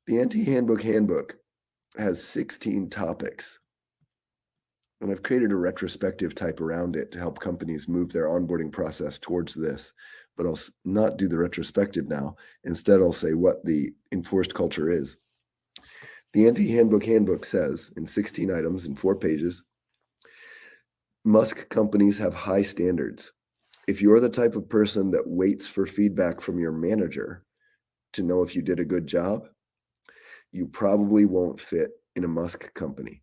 The Anti-Handbook handbook has 16 topics, and I've created a retrospective type around it to help companies move their onboarding process towards this. But I'll not do the retrospective now. Instead, I'll say what the enforced culture is. The Anti-Handbook handbook says in 16 items in 4 pages, Musk companies have high standards. If you're the type of person that waits for feedback from your manager to know if you did a good job, you probably won't fit in a Musk company.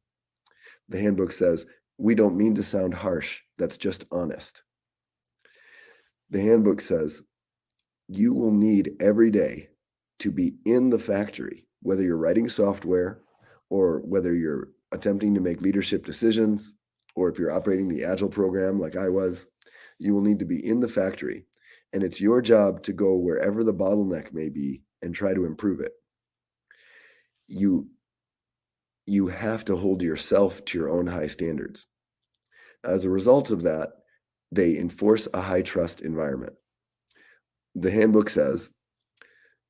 The handbook says, we don't mean to sound harsh, that's just honest. The handbook says, you will need every day to be in the factory, whether you're writing software or whether you're attempting to make leadership decisions, or if you're operating the Agile program like I was, you will need to be in the factory. And it's your job to go wherever the bottleneck may be and try to improve it. You have to hold yourself to your own high standards. As a result of that, they enforce a high trust environment. The handbook says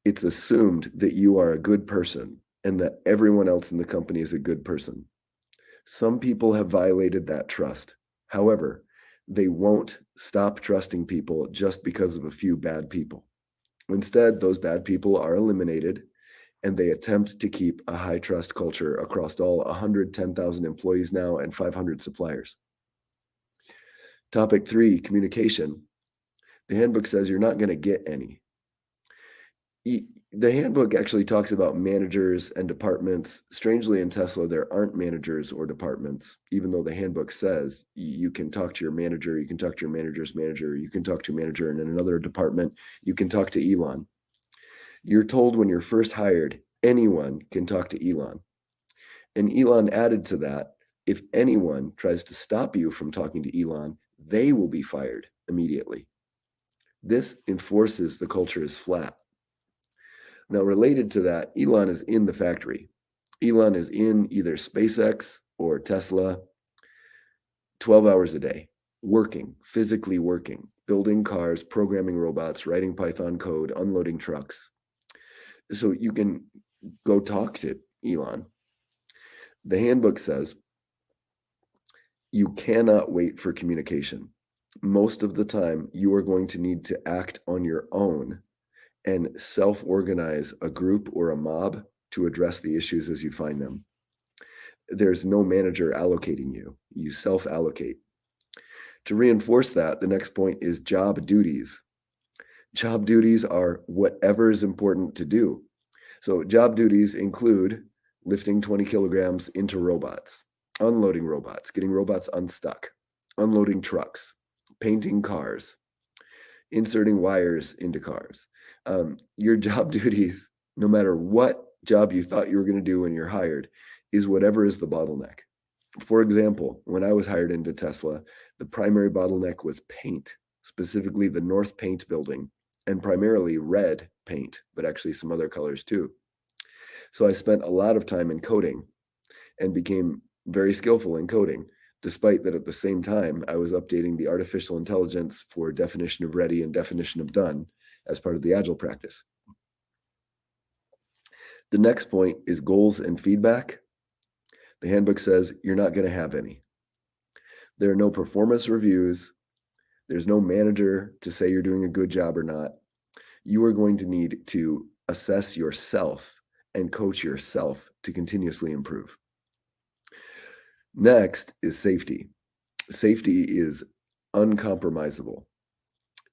it's assumed that you are a good person and that everyone else in the company is a good person. Some people have violated that trust. However, they won't stop trusting people just because of a few bad people. Instead, those bad people are eliminated, and they attempt to keep a high trust culture across all 110,000 employees now and 500 suppliers. Topic 3, communication. The handbook says you're not going to get any. The handbook actually talks about managers and departments. Strangely, in Tesla, there aren't managers or departments, even though the handbook says you can talk to your manager, you can talk to your manager's manager, you can talk to a manager in another department, you can talk to Elon. You're told when you're first hired, anyone can talk to Elon. And Elon added to that, if anyone tries to stop you from talking to Elon, they will be fired immediately. This enforces the culture is flat. Now, related to that, Elon is in the factory. Elon is in either SpaceX or Tesla 12 hours a day, working, physically working, building cars, programming robots, writing Python code, unloading trucks. So you can go talk to Elon. The handbook says you cannot wait for communication. Most of the time, you are going to need to act on your own and self-organize a group or a mob to address the issues as you find them. There's no manager allocating you. You self-allocate. To reinforce that, the next point is job duties. Job duties are whatever is important to do. So job duties include lifting 20 kilograms into robots, unloading robots, getting robots unstuck, unloading trucks, painting cars, inserting wires into cars. Your job duties, no matter what job you thought you were going to do when you're hired, is whatever is the bottleneck. For example, when I was hired into Tesla, the primary bottleneck was paint, specifically the North Paint building, and primarily red paint, but actually some other colors too. So I spent a lot of time in coding and became very skillful in coding, despite that at the same time, I was updating the artificial intelligence for definition of ready and definition of done as part of the Agile practice. The next point is goals and feedback. The handbook says you're not going to have any. There are no performance reviews. There's no manager to say you're doing a good job or not. You are going to need to assess yourself and coach yourself to continuously improve. Next is safety. Safety is uncompromisable.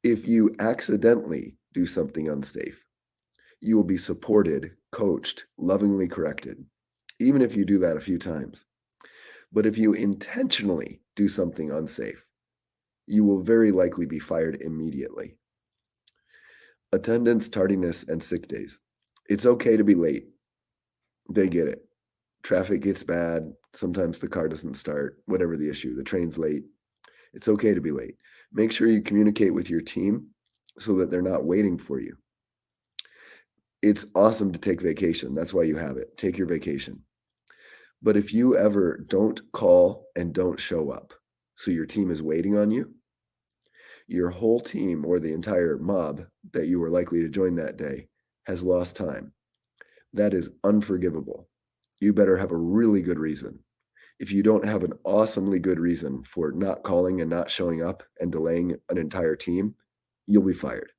If you accidentally do something unsafe, you will be supported, coached, lovingly corrected, even if you do that a few times. But if you intentionally do something unsafe, you will very likely be fired immediately. Attendance, tardiness, and sick days. It's okay to be late. They get it. Traffic gets bad. Sometimes the car doesn't start, whatever the issue, the train's late. It's okay to be late. Make sure you communicate with your team so that they're not waiting for you. It's awesome to take vacation. That's why you have it. Take your vacation. But if you ever don't call and don't show up, so your team is waiting on you, your whole team or the entire mob that you were likely to join that day has lost time. That is unforgivable. You better have a really good reason. If you don't have an awesomely good reason for not calling and not showing up and delaying an entire team, you'll be fired.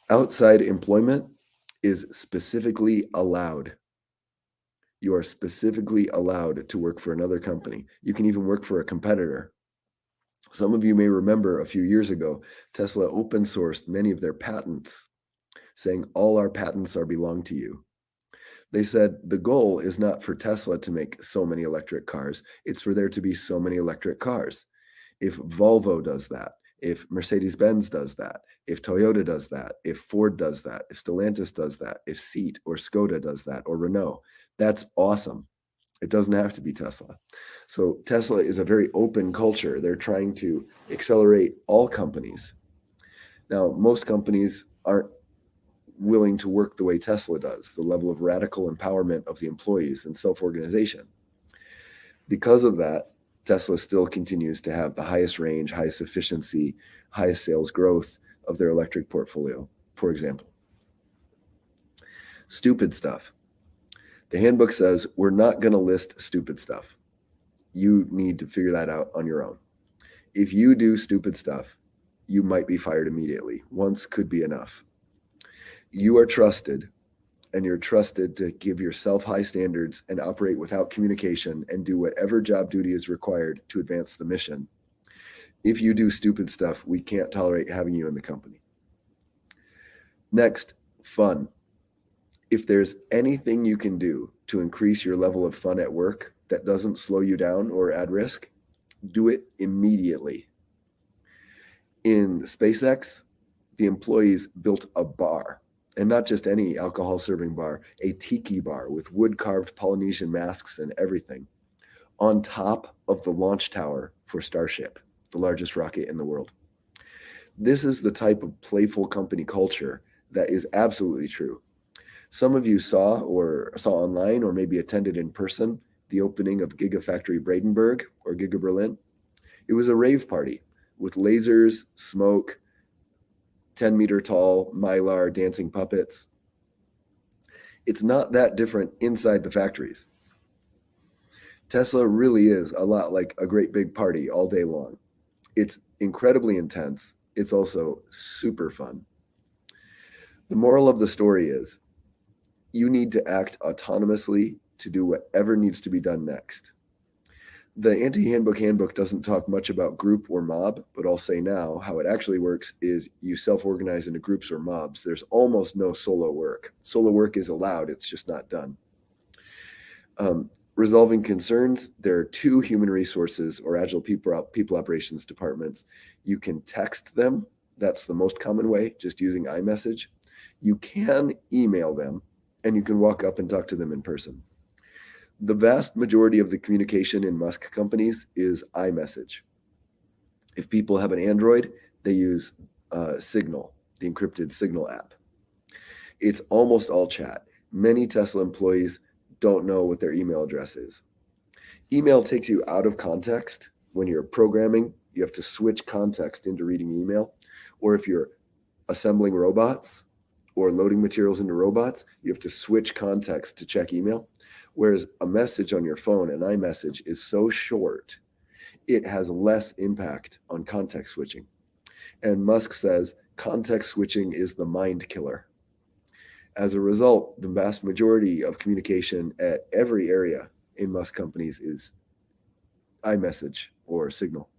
Outside employment is specifically allowed. You are specifically allowed to work for another company. You can even work for a competitor. Some of you may remember a few years ago, Tesla open sourced many of their patents, saying all our patents are belong to you. They said the goal is not for Tesla to make so many electric cars, it's for there to be so many electric cars. If Volvo does that, if Mercedes-Benz does that, if Toyota does that, if Ford does that, if Stellantis does that, if Seat or Skoda does that, or Renault, that's awesome. It doesn't have to be Tesla. So Tesla is a very open culture. They're trying to accelerate all companies. Now, most companies aren't willing to work the way Tesla does, the level of radical empowerment of the employees and self-organization. Because of that, Tesla still continues to have the highest range, highest efficiency, highest sales growth of their electric portfolio, for example. Stupid stuff. The handbook says we're not going to list stupid stuff. You need to figure that out on your own. If you do stupid stuff, you might be fired immediately. Once could be enough. You are trusted, and you're trusted to give yourself high standards and operate without communication and do whatever job duty is required to advance the mission. If you do stupid stuff, we can't tolerate having you in the company. Next, fun. If there's anything you can do to increase your level of fun at work that doesn't slow you down or add risk, do it immediately. In SpaceX, the employees built a bar, and not just any alcohol-serving bar, a tiki bar with wood-carved Polynesian masks and everything, on top of the launch tower for Starship, the largest rocket in the world. This is the type of playful company culture that is absolutely true. Some of you saw online or maybe attended in person the opening of Gigafactory Bradenburg or Giga Berlin. It was a rave party with lasers, smoke, 10-meter tall Mylar dancing puppets. It's not that different inside the factories. Tesla really is a lot like a great big party all day long. It's incredibly intense. It's also super fun. The moral of the story is you need to act autonomously to do whatever needs to be done next. The Anti-Handbook doesn't talk much about group or mob, but I'll say now how it actually works is you self-organize into groups or mobs. There's almost no solo work. Solo work is allowed, it's just not done. Resolving concerns, there are 2 human resources or Agile people operations departments. You can text them. That's the most common way, just using iMessage. You can email them, and you can walk up and talk to them in person. The vast majority of the communication in Musk companies is iMessage. If people have an Android, they use Signal, the encrypted Signal app. It's almost all chat. Many Tesla employees don't know what their email address is. Email takes you out of context. When you're programming, you have to switch context into reading email. Or if you're assembling robots or loading materials into robots, you have to switch context to check email. Whereas a message on your phone, an iMessage, is so short, it has less impact on context switching. And Musk says context switching is the mind killer. As a result, the vast majority of communication at every area in Musk companies is iMessage or Signal.